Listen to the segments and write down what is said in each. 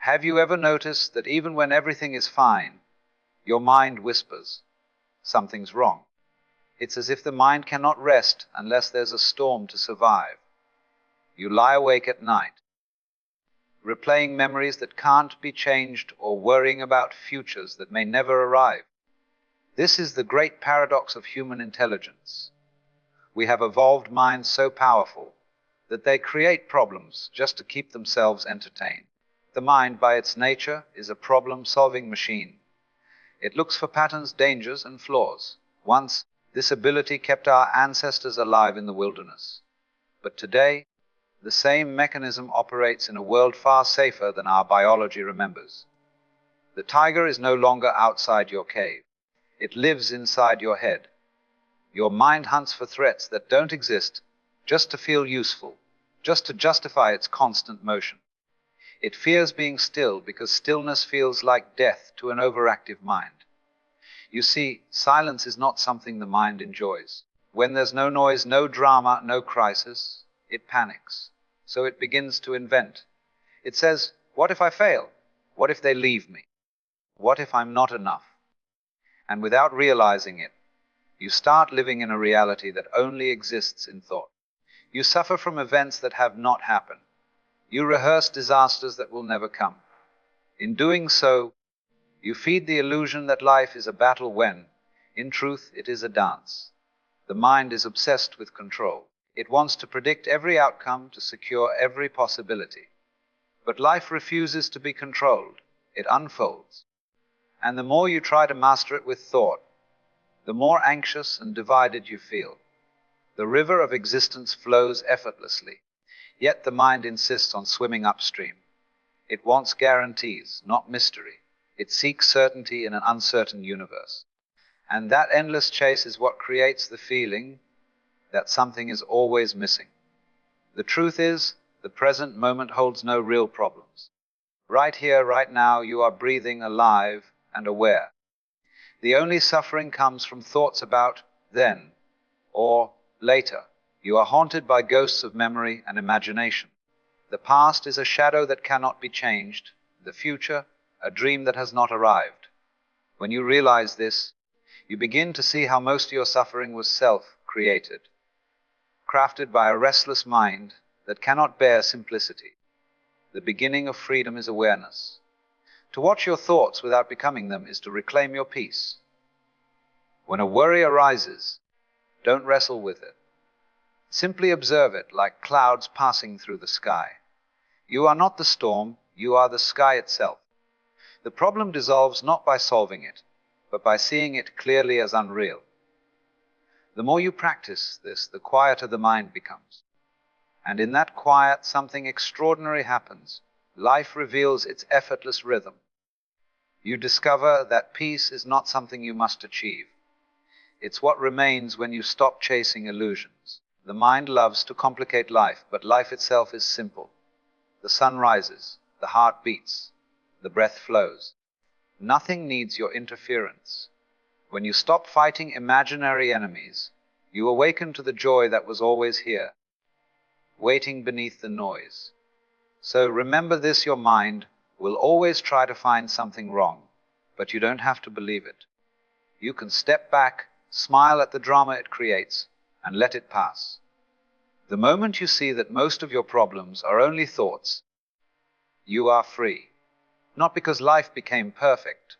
Have you ever noticed that even when everything is fine, your mind whispers, something's wrong? It's as if the mind cannot rest unless there's a storm to survive. You lie awake at night, replaying memories that can't be changed or worrying about futures that may never arrive. This is the great paradox of human intelligence. We have evolved minds so powerful that they create problems just to keep themselves entertained. The mind, by its nature, is a problem-solving machine. It looks for patterns, dangers, and flaws. Once, this ability kept our ancestors alive in the wilderness. But today, the same mechanism operates in a world far safer than our biology remembers. The tiger is no longer outside your cave. It lives inside your head. Your mind hunts for threats that don't exist just to feel useful, just to justify its constant motion. It fears being still because stillness feels like death to an overactive mind. You see, silence is not something the mind enjoys. When there's no noise, no drama, no crisis, it panics. So it begins to invent. It says, what if I fail? What if they leave me? What if I'm not enough? And without realizing it, you start living in a reality that only exists in thought. You suffer from events that have not happened. You rehearse disasters that will never come. In doing so, you feed the illusion that life is a battle when, in truth, it is a dance. The mind is obsessed with control. It wants to predict every outcome, to secure every possibility. But life refuses to be controlled. It unfolds. And the more you try to master it with thought, the more anxious and divided you feel. The river of existence flows effortlessly. Yet the mind insists on swimming upstream. It wants guarantees, not mystery. It seeks certainty in an uncertain universe. And that endless chase is what creates the feeling that something is always missing. The truth is, the present moment holds no real problems. Right here, right now, you are breathing, alive, and aware. The only suffering comes from thoughts about then or later. You are haunted by ghosts of memory and imagination. The past is a shadow that cannot be changed. The future, a dream that has not arrived. When you realize this, you begin to see how most of your suffering was self-created, crafted by a restless mind that cannot bear simplicity. The beginning of freedom is awareness. To watch your thoughts without becoming them is to reclaim your peace. When a worry arises, don't wrestle with it. Simply observe it like clouds passing through the sky. You are not the storm, you are the sky itself. The problem dissolves not by solving it, but by seeing it clearly as unreal. The more you practice this, the quieter the mind becomes. And in that quiet, something extraordinary happens. Life reveals its effortless rhythm. You discover that peace is not something you must achieve. It's what remains when you stop chasing illusions. The mind loves to complicate life, but life itself is simple. The sun rises, the heart beats, the breath flows. Nothing needs your interference. When you stop fighting imaginary enemies, you awaken to the joy that was always here, waiting beneath the noise. So remember this, your mind will always try to find something wrong, but you don't have to believe it. You can step back, smile at the drama it creates, and let it pass. The moment you see that most of your problems are only thoughts, you are free. Not because life became perfect,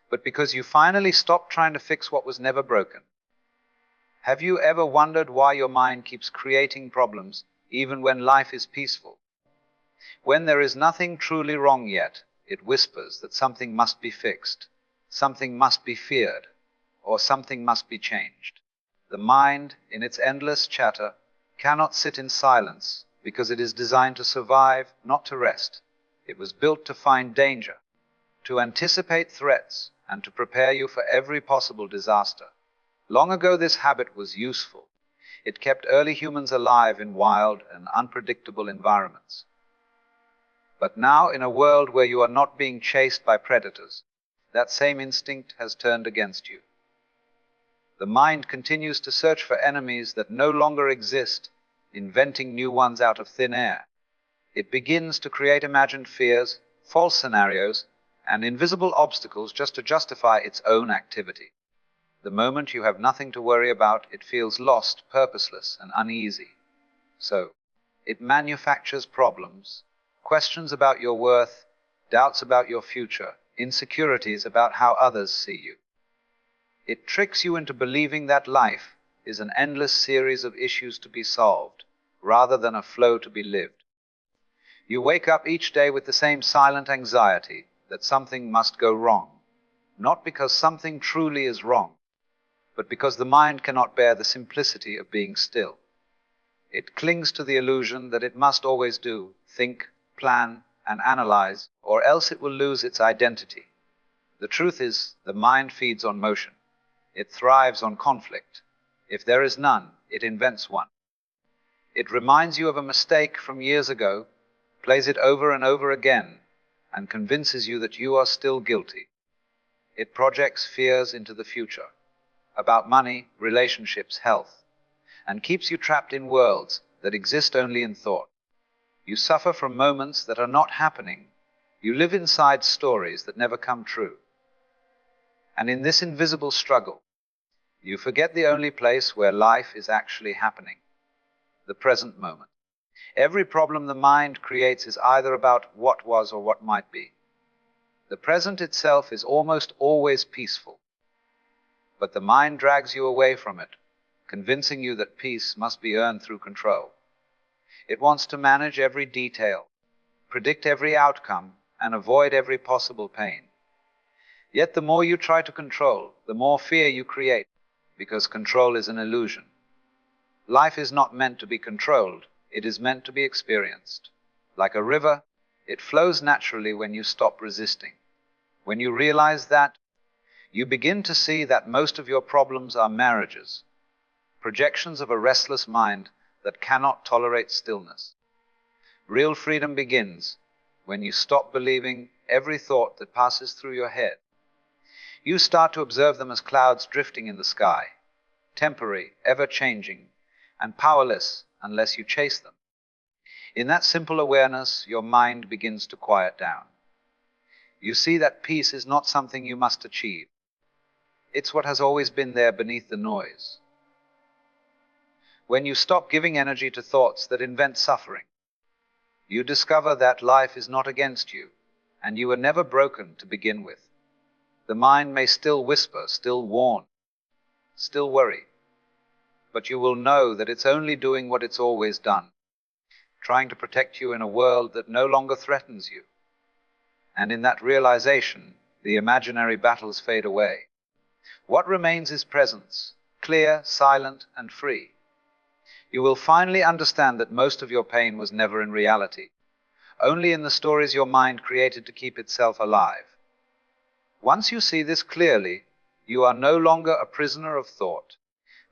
but because you finally stopped trying to fix what was never broken. Have you ever wondered why your mind keeps creating problems even when life is peaceful? When there is nothing truly wrong yet, it whispers that something must be fixed, something must be feared, or something must be changed. The mind, in its endless chatter, cannot sit in silence because it is designed to survive, not to rest. It was built to find danger, to anticipate threats, and to prepare you for every possible disaster. Long ago, this habit was useful. It kept early humans alive in wild and unpredictable environments. But now, in a world where you are not being chased by predators, that same instinct has turned against you. The mind continues to search for enemies that no longer exist, inventing new ones out of thin air. It begins to create imagined fears, false scenarios, and invisible obstacles just to justify its own activity. The moment you have nothing to worry about, it feels lost, purposeless, and uneasy. So, it manufactures problems, questions about your worth, doubts about your future, insecurities about how others see you. It tricks you into believing that life is an endless series of issues to be solved, rather than a flow to be lived. You wake up each day with the same silent anxiety that something must go wrong, not because something truly is wrong, but because the mind cannot bear the simplicity of being still. It clings to the illusion that it must always do, think, plan, and analyze, or else it will lose its identity. The truth is, the mind feeds on motion. It thrives on conflict. If there is none, it invents one. It reminds you of a mistake from years ago, plays it over and over again, and convinces you that you are still guilty. It projects fears into the future, about money, relationships, health, and keeps you trapped in worlds that exist only in thought. You suffer from moments that are not happening. You live inside stories that never come true. And in this invisible struggle, you forget the only place where life is actually happening, the present moment. Every problem the mind creates is either about what was or what might be. The present itself is almost always peaceful, but the mind drags you away from it, convincing you that peace must be earned through control. It wants to manage every detail, predict every outcome, and avoid every possible pain. Yet the more you try to control, the more fear you create, because control is an illusion. Life is not meant to be controlled, it is meant to be experienced. Like a river, it flows naturally when you stop resisting. When you realize that, you begin to see that most of your problems are mirages, projections of a restless mind that cannot tolerate stillness. Real freedom begins when you stop believing every thought that passes through your head. You start to observe them as clouds drifting in the sky, temporary, ever-changing, and powerless unless you chase them. In that simple awareness, your mind begins to quiet down. You see that peace is not something you must achieve. It's what has always been there beneath the noise. When you stop giving energy to thoughts that invent suffering, you discover that life is not against you, and you were never broken to begin with. The mind may still whisper, still warn, still worry, but you will know that it's only doing what it's always done, trying to protect you in a world that no longer threatens you. And in that realization, the imaginary battles fade away. What remains is presence, clear, silent, and free. You will finally understand that most of your pain was never in reality, only in the stories your mind created to keep itself alive. Once you see this clearly, you are no longer a prisoner of thought,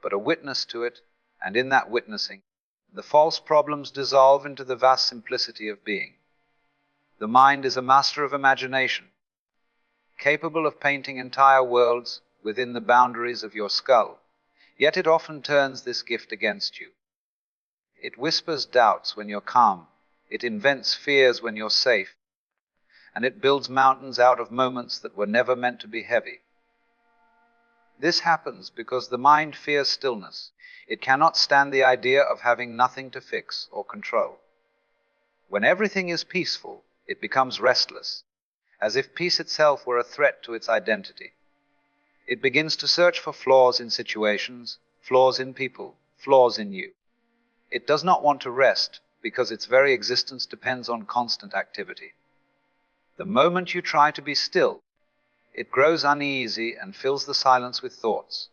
but a witness to it, and in that witnessing, the false problems dissolve into the vast simplicity of being. The mind is a master of imagination, capable of painting entire worlds within the boundaries of your skull, yet it often turns this gift against you. It whispers doubts when you're calm, it invents fears when you're safe, and it builds mountains out of moments that were never meant to be heavy. This happens because the mind fears stillness. It cannot stand the idea of having nothing to fix or control. When everything is peaceful, it becomes restless, as if peace itself were a threat to its identity. It begins to search for flaws in situations, flaws in people, flaws in you. It does not want to rest because its very existence depends on constant activity. The moment you try to be still, it grows uneasy and fills the silence with thoughts.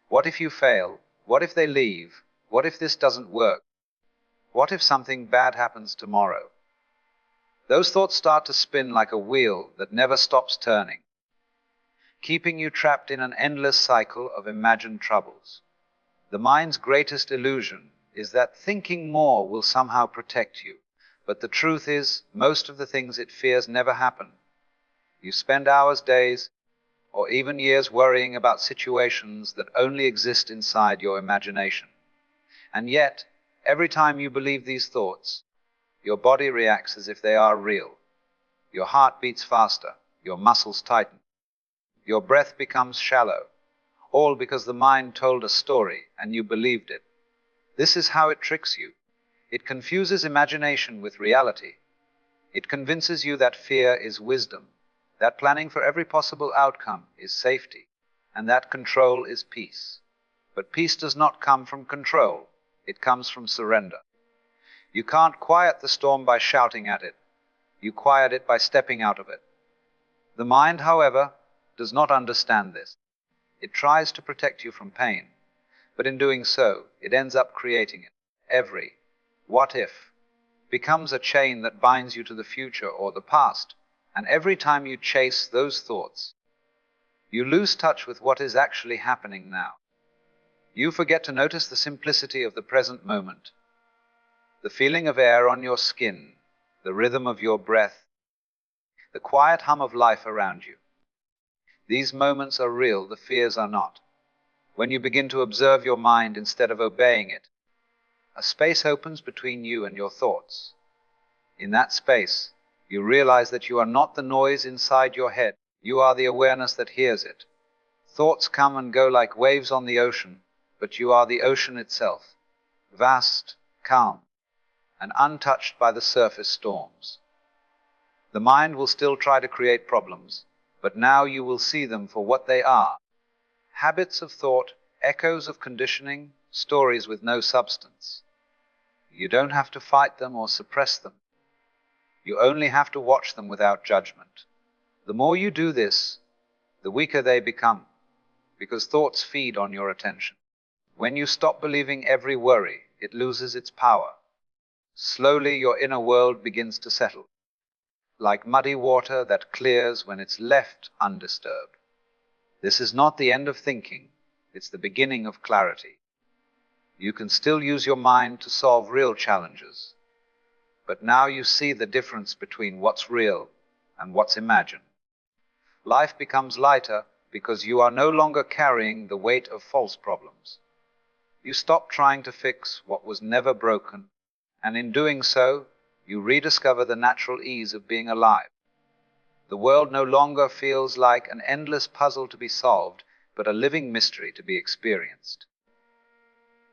What if you fail? What if they leave? What if this doesn't work? What if something bad happens tomorrow? Those thoughts start to spin like a wheel that never stops turning, keeping you trapped in an endless cycle of imagined troubles. The mind's greatest illusion is that thinking more will somehow protect you. But the truth is, most of the things it fears never happen. You spend hours, days, or even years worrying about situations that only exist inside your imagination. And yet, every time you believe these thoughts, your body reacts as if they are real. Your heart beats faster, your muscles tighten, your breath becomes shallow, all because the mind told a story and you believed it. This is how it tricks you. It confuses imagination with reality. It convinces you that fear is wisdom, that planning for every possible outcome is safety, and that control is peace. But peace does not come from control. It comes from surrender. You can't quiet the storm by shouting at it. You quiet it by stepping out of it. The mind, however, does not understand this. It tries to protect you from pain, but in doing so, it ends up creating it. Every what if becomes a chain that binds you to the future or the past, and every time you chase those thoughts, you lose touch with what is actually happening now. You forget to notice the simplicity of the present moment, the feeling of air on your skin, the rhythm of your breath, the quiet hum of life around you. These moments are real, the fears are not. When you begin to observe your mind instead of obeying it, a space opens between you and your thoughts. In that space, you realize that you are not the noise inside your head. You are the awareness that hears it. Thoughts come and go like waves on the ocean, but you are the ocean itself, vast, calm, and untouched by the surface storms. The mind will still try to create problems, but now you will see them for what they are. Habits of thought, echoes of conditioning, stories with no substance. You don't have to fight them or suppress them. You only have to watch them without judgment. The more you do this, the weaker they become, because thoughts feed on your attention. When you stop believing every worry, it loses its power. Slowly your inner world begins to settle, like muddy water that clears when it's left undisturbed. This is not the end of thinking, it's the beginning of clarity. You can still use your mind to solve real challenges, but now you see the difference between what's real and what's imagined. Life becomes lighter because you are no longer carrying the weight of false problems. You stop trying to fix what was never broken, and in doing so, you rediscover the natural ease of being alive. The world no longer feels like an endless puzzle to be solved, but a living mystery to be experienced.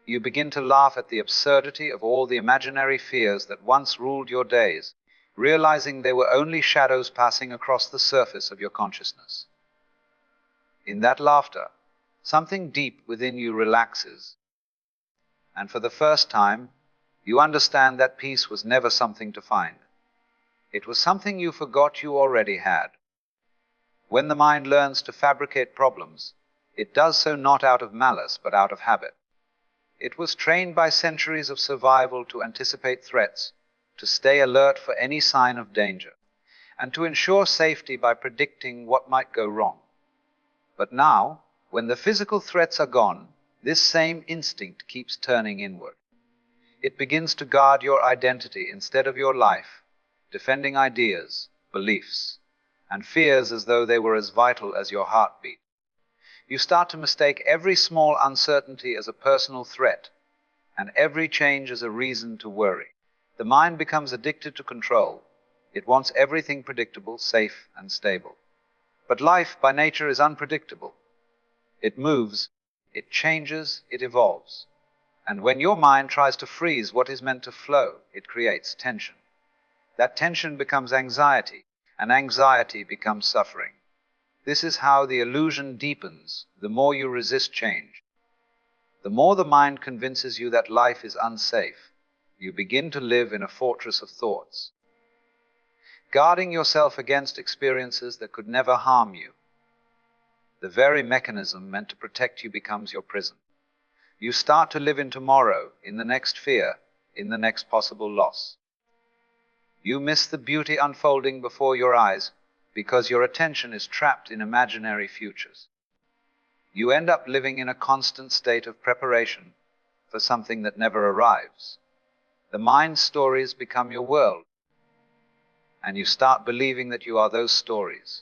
You begin to laugh at the absurdity of all the imaginary fears that once ruled your days, realizing they were only shadows passing across the surface of your consciousness. In that laughter, something deep within you relaxes, and for the first time, you understand that peace was never something to find. It was something you forgot you already had. When the mind learns to fabricate problems, it does so not out of malice, but out of habit. It was trained by centuries of survival to anticipate threats, to stay alert for any sign of danger, and to ensure safety by predicting what might go wrong. But now, when the physical threats are gone, this same instinct keeps turning inward. It begins to guard your identity instead of your life, defending ideas, beliefs, and fears as though they were as vital as your heartbeat. You start to mistake every small uncertainty as a personal threat, and every change as a reason to worry. The mind becomes addicted to control. It wants everything predictable, safe, and stable. But life, by nature, is unpredictable. It moves, it changes, it evolves. And when your mind tries to freeze what is meant to flow, it creates tension. That tension becomes anxiety, and anxiety becomes suffering. This is how the illusion deepens the more you resist change. The more the mind convinces you that life is unsafe, you begin to live in a fortress of thoughts, guarding yourself against experiences that could never harm you. The very mechanism meant to protect you becomes your prison. You start to live in tomorrow, in the next fear, in the next possible loss. You miss the beauty unfolding before your eyes because your attention is trapped in imaginary futures. You end up living in a constant state of preparation for something that never arrives. The mind's stories become your world, and you start believing that you are those stories.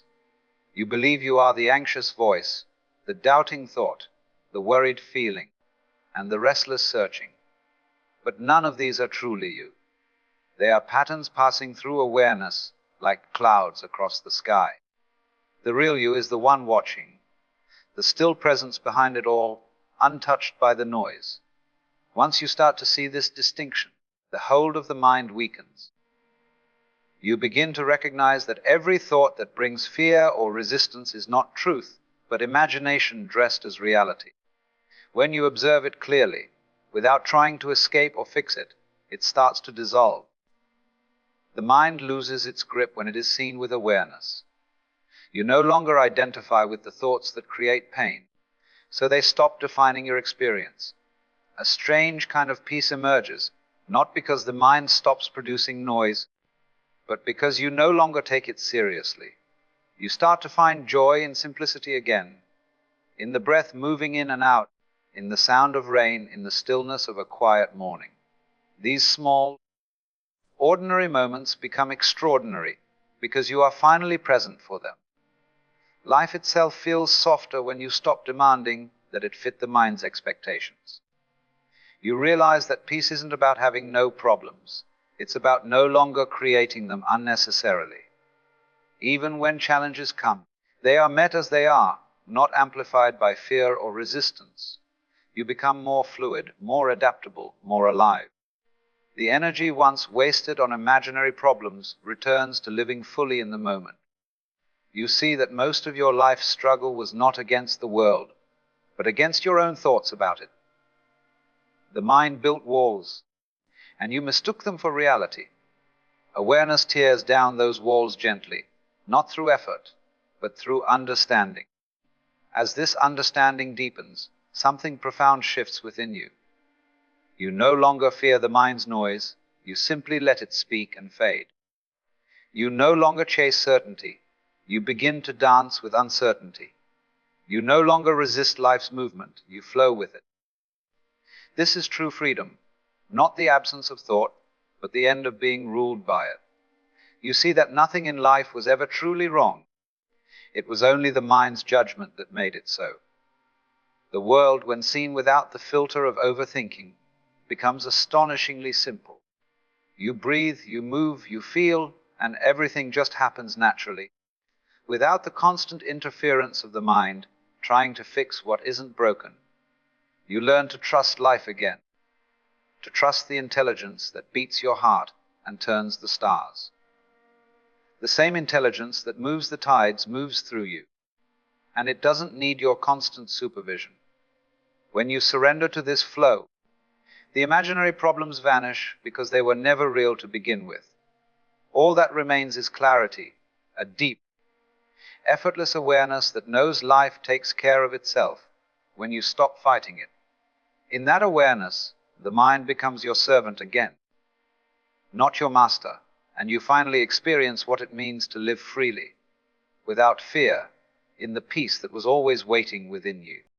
You believe you are the anxious voice, the doubting thought, the worried feeling, and the restless searching. But none of these are truly you. They are patterns passing through awareness, like clouds across the sky. The real you is the one watching, the still presence behind it all, untouched by the noise. Once you start to see this distinction, the hold of the mind weakens. You begin to recognize that every thought that brings fear or resistance is not truth, but imagination dressed as reality. When you observe it clearly, without trying to escape or fix it, it starts to dissolve. The mind loses its grip when it is seen with awareness. You no longer identify with the thoughts that create pain, so they stop defining your experience. A strange kind of peace emerges, not because the mind stops producing noise, but because you no longer take it seriously. You start to find joy in simplicity again, in the breath moving in and out, in the sound of rain, in the stillness of a quiet morning. These small, ordinary moments become extraordinary because you are finally present for them. Life itself feels softer when you stop demanding that it fit the mind's expectations. You realize that peace isn't about having no problems. It's about no longer creating them unnecessarily. Even when challenges come, they are met as they are, not amplified by fear or resistance. You become more fluid, more adaptable, more alive. The energy once wasted on imaginary problems returns to living fully in the moment. You see that most of your life's struggle was not against the world, but against your own thoughts about it. The mind built walls, and you mistook them for reality. Awareness tears down those walls gently, not through effort, but through understanding. As this understanding deepens, something profound shifts within you. You no longer fear the mind's noise, you simply let it speak and fade. You no longer chase certainty, you begin to dance with uncertainty. You no longer resist life's movement, you flow with it. This is true freedom, not the absence of thought, but the end of being ruled by it. You see that nothing in life was ever truly wrong. It was only the mind's judgment that made it so. The world, when seen without the filter of overthinking, becomes astonishingly simple. You breathe, you move, you feel, and everything just happens naturally, without the constant interference of the mind trying to fix what isn't broken. You learn to trust life again, to trust the intelligence that beats your heart and turns the stars. The same intelligence that moves the tides moves through you, and it doesn't need your constant supervision. When you surrender to this flow, the imaginary problems vanish because they were never real to begin with. All that remains is clarity, a deep, effortless awareness that knows life takes care of itself when you stop fighting it. In that awareness, the mind becomes your servant again, not your master, and you finally experience what it means to live freely, without fear, in the peace that was always waiting within you.